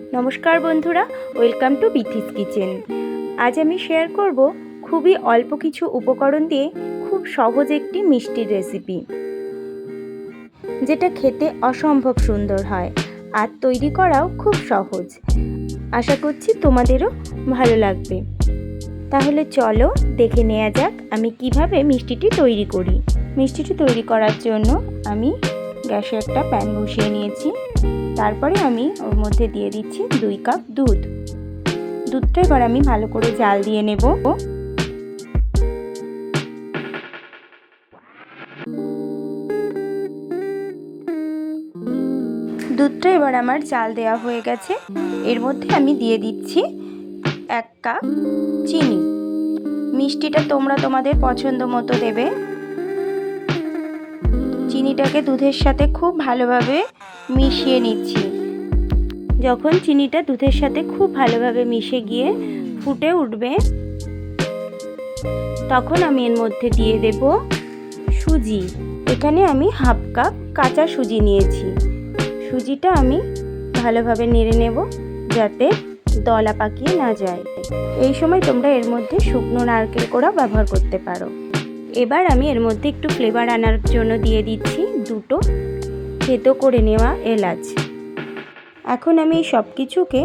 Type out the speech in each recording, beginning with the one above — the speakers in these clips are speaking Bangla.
नमस्कार बंधुरा, वेलकाम टू बिथिस किचेन। आज आमी शेयर करब खूबी अल्प किछु उपकरण दिए खूब सहज एकटी मिष्टिर रेसिपि, जेटा खेते असम्भव सुंदर हय आर तैरी कराओ खूब सहज। आशा करछि तोमादेरो भालो लागबे। ताहले चलो देखे नेওয়া যাক आमी किभाबे मिष्टिटी तैरी करी। मिष्टिटी तैरी करार जोन्नो आमी গ্যাসে একটা প্যান বসিয়ে নিয়েছি। তারপরে আমি ওর মধ্যে দিয়ে দিচ্ছি 2 কাপ দুধ। দুধটা এবার আমি ভালো করে জাল দিয়ে নেব। দুধটা এবার আমার জাল দেওয়া হয়ে গেছে। এর মধ্যে আমি দিয়ে দিচ্ছি 1 কাপ চিনি। মিষ্টিটা তোমরা তোমাদের পছন্দ মতো দেবে। চিনিটাকে দুধের সাথে খুব ভালোভাবে মিশিয়ে নিচ্ছি। যখন চিনিটা দুধের সাথে খুব ভালোভাবে মিশে গিয়ে ফুটে উঠবে, তখন আমি এর মধ্যে দিয়ে দেব সুজি। এখানে আমি হাফ কাপ কাঁচা সুজি নিয়েছি। সুজিটা আমি ভালোভাবে নেড়ে নেব যাতে দলা পাকিয়ে না যায়। এই সময় তোমরা এর মধ্যে শুকনো নারকেল কোড়া ব্যবহার করতে পারো। এবার আমি এর মধ্যে একটু ফ্লেভার আনার জন্য দিয়ে দিচ্ছি 2টো থেতো করে নেওয়া এলাচ। এখন আমি সব কিছুকে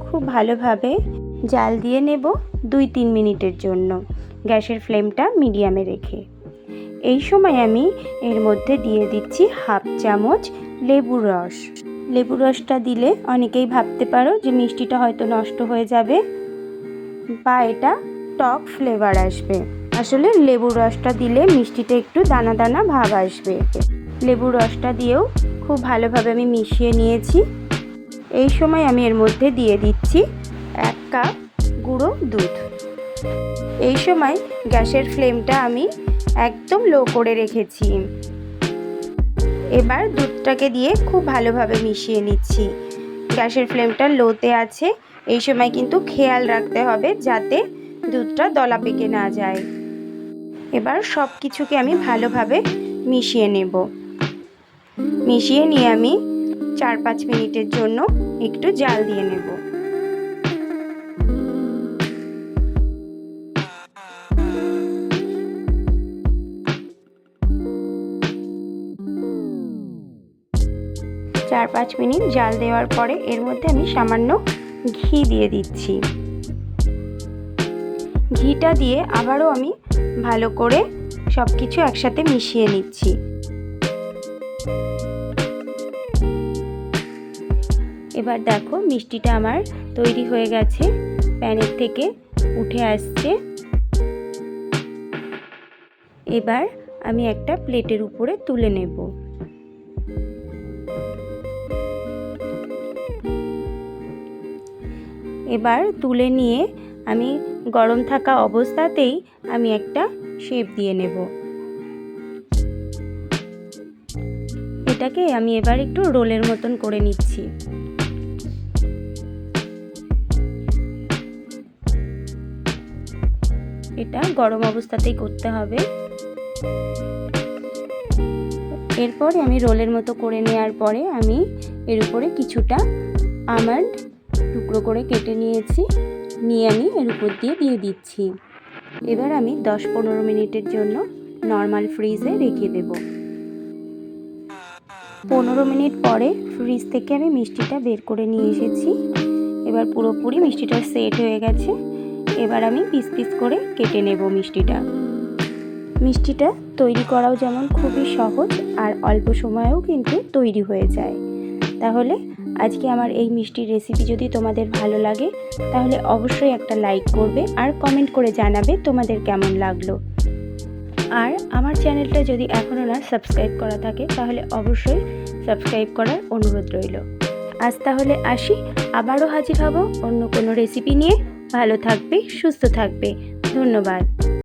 খুব ভালোভাবে জাল দিয়ে নেব 2-3 মিনিটের জন্য, গ্যাসের ফ্লেমটা মিডিয়ামে রেখে। এই সময় আমি এর মধ্যে দিয়ে দিচ্ছি হাফ চামচ লেবুর রস। লেবুর রসটা দিলে অনেকেই ভাবতে পারো যে মিষ্টিটা হয়তো নষ্ট হয়ে যাবে বা এটা টক ফ্লেভার আসবে। আসলে লেবুর রসটা দিলে মিষ্টিটা একটু দানা দানা ভাব আসবে। লেবুর রসটা দিয়েও খুব ভালোভাবে আমি মিশিয়ে নিয়েছি। এই সময় আমি এর মধ্যে দিয়ে দিচ্ছি 1 কাপ গুঁড়ো দুধ। এই সময় গ্যাসের ফ্লেমটা আমি একদম লো করে রেখেছি। এবার দুধটাকে দিয়ে খুব ভালোভাবে মিশিয়ে নিচ্ছি। গ্যাসের ফ্লেমটা লোতে আছে। এই সময় কিন্তু খেয়াল রাখতে হবে যাতে দুধটা দলা পেকে না যায়। এবার সব কিছুকে আমি ভালোভাবে মিশিয়ে নেব। মিশিয়ে নিয়ে আমি 4-5 মিনিটের জন্য একটু জাল দিয়ে নেব। চার 5 মিনিট জাল দেওয়ার পরে এর মধ্যে আমি সামান্য ঘি দিয়ে দিচ্ছি। ঘিটা দিয়ে আবারও আমি ভালো করে সব কিছু একসাথে মিশিয়ে নিচ্ছি। এবার দেখো মিষ্টিটা আমার তৈরি হয়ে গেছে, প্যানের থেকে উঠে আসছে। এবার আমি একটা প্লেটের উপরে তুলে নেব। এবার তুলে নিয়ে আমি গরম থাকা অবস্থাতেই আমি একটা শেপ দিয়ে নেব। এটাকে আমি এবার একটু রোলের মতন করে নিচ্ছি। এটা গরম অবস্থাতেই করতে হবে। এরপরে আমি রোলের মতো করে নেওয়ার পরে আমি এর উপরে কিছুটা আমন্ড টুকরো করে কেটে নিয়েছি, নিয়ে আমি এর উপর দিয়ে দিচ্ছি। এবার আমি 10-15 মিনিটের জন্য নর্মাল ফ্রিজে রেখে দেব। 15 মিনিট পরে ফ্রিজ থেকে আমি মিষ্টিটা বের করে নিয়ে এসেছি। এবার পুরোপুরি মিষ্টিটা সেট হয়ে গেছে। এবার আমি পিস পিস করে কেটে নেব মিষ্টিটা। মিষ্টিটা তৈরি করাও যেমন খুবই সহজ আর অল্প সময়েও কিন্তু তৈরি হয়ে যায়। তাহলে আজকে আমার এই মিষ্টির রেসিপি যদি তোমাদের ভালো লাগে তাহলে অবশ্যই একটা লাইক করবে আর কমেন্ট করে জানাবে তোমাদের কেমন লাগলো। আর আমার চ্যানেলটা যদি এখনও না সাবস্ক্রাইব করা থাকে তাহলে অবশ্যই সাবস্ক্রাইব করার অনুরোধ রইল। আজ তাহলে আসি, আবারও হাজির হব অন্য কোনো রেসিপি নিয়ে। ভালো থাকবে, সুস্থ থাকবে। ধন্যবাদ।